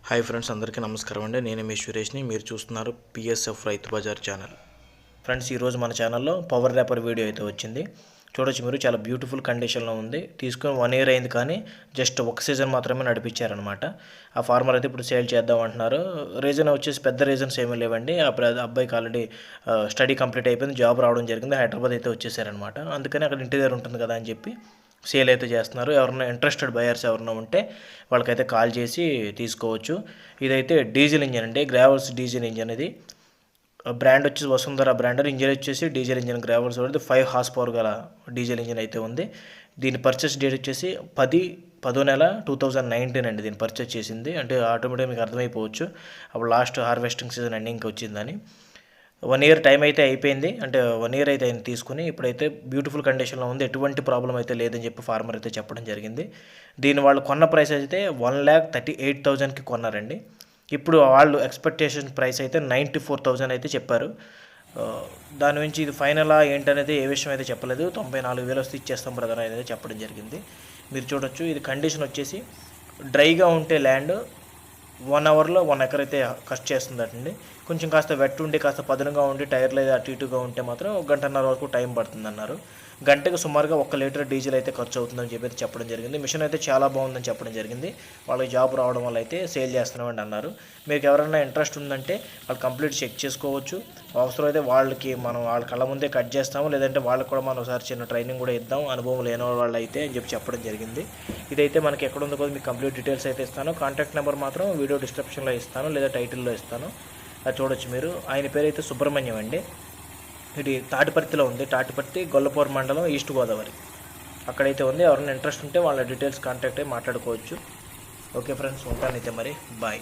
Hi friends, అందరికీ నమస్కారం అండి. నేను మీ సురేష్ని. మీరు చూస్తున్నారు PSF Rythu Bazar channel. Friends, ఈరోజు మన ఛానల్లో పవర్ ర్యాపర్ వీడియో అయితే వచ్చింది. చూడొచ్చు, మీరు చాలా బ్యూటిఫుల్ కండిషన్లో ఉంది. తీసుకొని 1 year అయింది, కానీ జస్ట్ ఒక సీజన్ మాత్రమే నడిపించారనమాట. ఆ ఫార్మర్ అయితే ఇప్పుడు సేల్ చేద్దాం అంటున్నారు. రీజన్ వచ్చేసి పెద్ద రీజన్స్ ఏమీ లేవండి. అబ్బాయికి ఆల్రెడీ స్టడీ కంప్లీట్ అయిపోయింది, జాబ్ రావడం జరిగింది, హైదరాబాద్ అయితే వచ్చేసారనమాట. అందుకని అక్కడ ఇంటి దగ్గర ఉంటుంది కదా అని చెప్పి సేల్ అయితే చేస్తున్నారు. ఎవరైనా ఇంట్రెస్టెడ్ బయర్స్ ఎవరైనా ఉంటే వాళ్ళకైతే కాల్ చేసి తీసుకోవచ్చు. ఇదైతే డీజిల్ ఇంజన్ అండి, గ్రావెల్స్ డీజిల్ ఇంజన్. ఇది బ్రాండ్ వచ్చేసి వసుంధర బ్రాండ్. ఇంజన్ వచ్చేసి డీజిల్ ఇంజన్, గ్రావెల్స్ అనేది 5 horsepower గల డీజిల్ ఇంజన్ అయితే ఉంది. దీని పర్చేస్ డేట్ వచ్చేసి 10వ నెల 2019 అండి. దీన్ని పర్చేస్ చేసింది అంటే ఆటోమేటిక్గా మీకు అర్థమైపోవచ్చు అప్పుడు లాస్ట్ హార్వెస్టింగ్ సీజన్ ఎండింగ్కి వచ్చిందని. 1 year టైం అయితే అయిపోయింది, అంటే 1 year అయితే ఆయన తీసుకుని ఇప్పుడైతే బ్యూటిఫుల్ కండిషన్లో ఉంది. ఎటువంటి ప్రాబ్లం అయితే లేదని చెప్పి ఫార్మర్ అయితే చెప్పడం జరిగింది. దీని వాళ్ళు కొన్న ప్రైస్ అయితే 1,38,000కి కొన్నారండి. ఇప్పుడు వాళ్ళు ఎక్స్పెక్టేషన్ ప్రైస్ అయితే 94,000 అయితే చెప్పారు. దాని నుంచి ఇది ఫైనలా ఏంటనేది ఏ విషయం అయితే చెప్పలేదు. 94,000 వస్తే ఇచ్చేస్తాం బ్రదర్ అనేది చెప్పడం జరిగింది. మీరు చూడొచ్చు, ఇది కండిషన్ వచ్చేసి డ్రైగా ఉంటే ల్యాండ్ 1 hourలో 1 acre అయితే కస్ట్ చేస్తుందటండి. కొంచెం కాస్త వెట్ ఉండి కాస్త పదునుగా ఉండి టైర్లు అయితే అటు ఇటుగా ఉంటే మాత్రం 1.5 వరకు టైం పడుతుంది అన్నారు. గంటకు సుమారుగా 1 లీటర్ డీజిల్ అయితే ఖర్చు అవుతుందని చెప్పి చెప్పడం జరిగింది. మిషన్ అయితే చాలా బాగుందని చెప్పడం జరిగింది. వాళ్ళకి జాబ్ రావడం వల్ల అయితే సేల్ చేస్తున్నామని అన్నారు. మీకు ఎవరైనా ఇంట్రెస్ట్ ఉందంటే వాళ్ళు కంప్లీట్ చెక్ చేసుకోవచ్చు. అవసరం అయితే మనం వాళ్ళ కళ్ళ ముందే కట్ చేస్తాము, లేదంటే వాళ్ళకి కూడా మనం ఒకసారి చిన్న ట్రైనింగ్ కూడా ఇద్దాం, అనుభవం లేని వాళ్ళు అయితే అని చెప్పడం జరిగింది. ఇదైతే మనకి ఎక్కడ ఉందో కూడా మీకు కంప్లీట్ డీటెయిల్స్ అయితే ఇస్తాను. కాంటాక్ట్ నెంబర్ మాత్రం వీడియో డిస్క్రిప్షన్లో ఇస్తాను, లేదా టైటిల్లో ఇస్తాను. అది చూడొచ్చు మీరు. ఆయన పేరు అయితే సుబ్రహ్మణ్యం అండి. ఇది తాటిపర్తిలో ఉంది. తాటిపర్తి, గొల్లపూర్ మండలం, ఈస్ట్ గోదావరి అక్కడైతే ఉంది. ఎవరైనా ఇంట్రెస్ట్ ఉంటే వాళ్ళ డీటెయిల్స్ కాంటాక్ట్ అయ్యి మాట్లాడుకోవచ్చు. ఓకే ఫ్రెండ్స్, ఉంటానైతే మరి. బాయ్.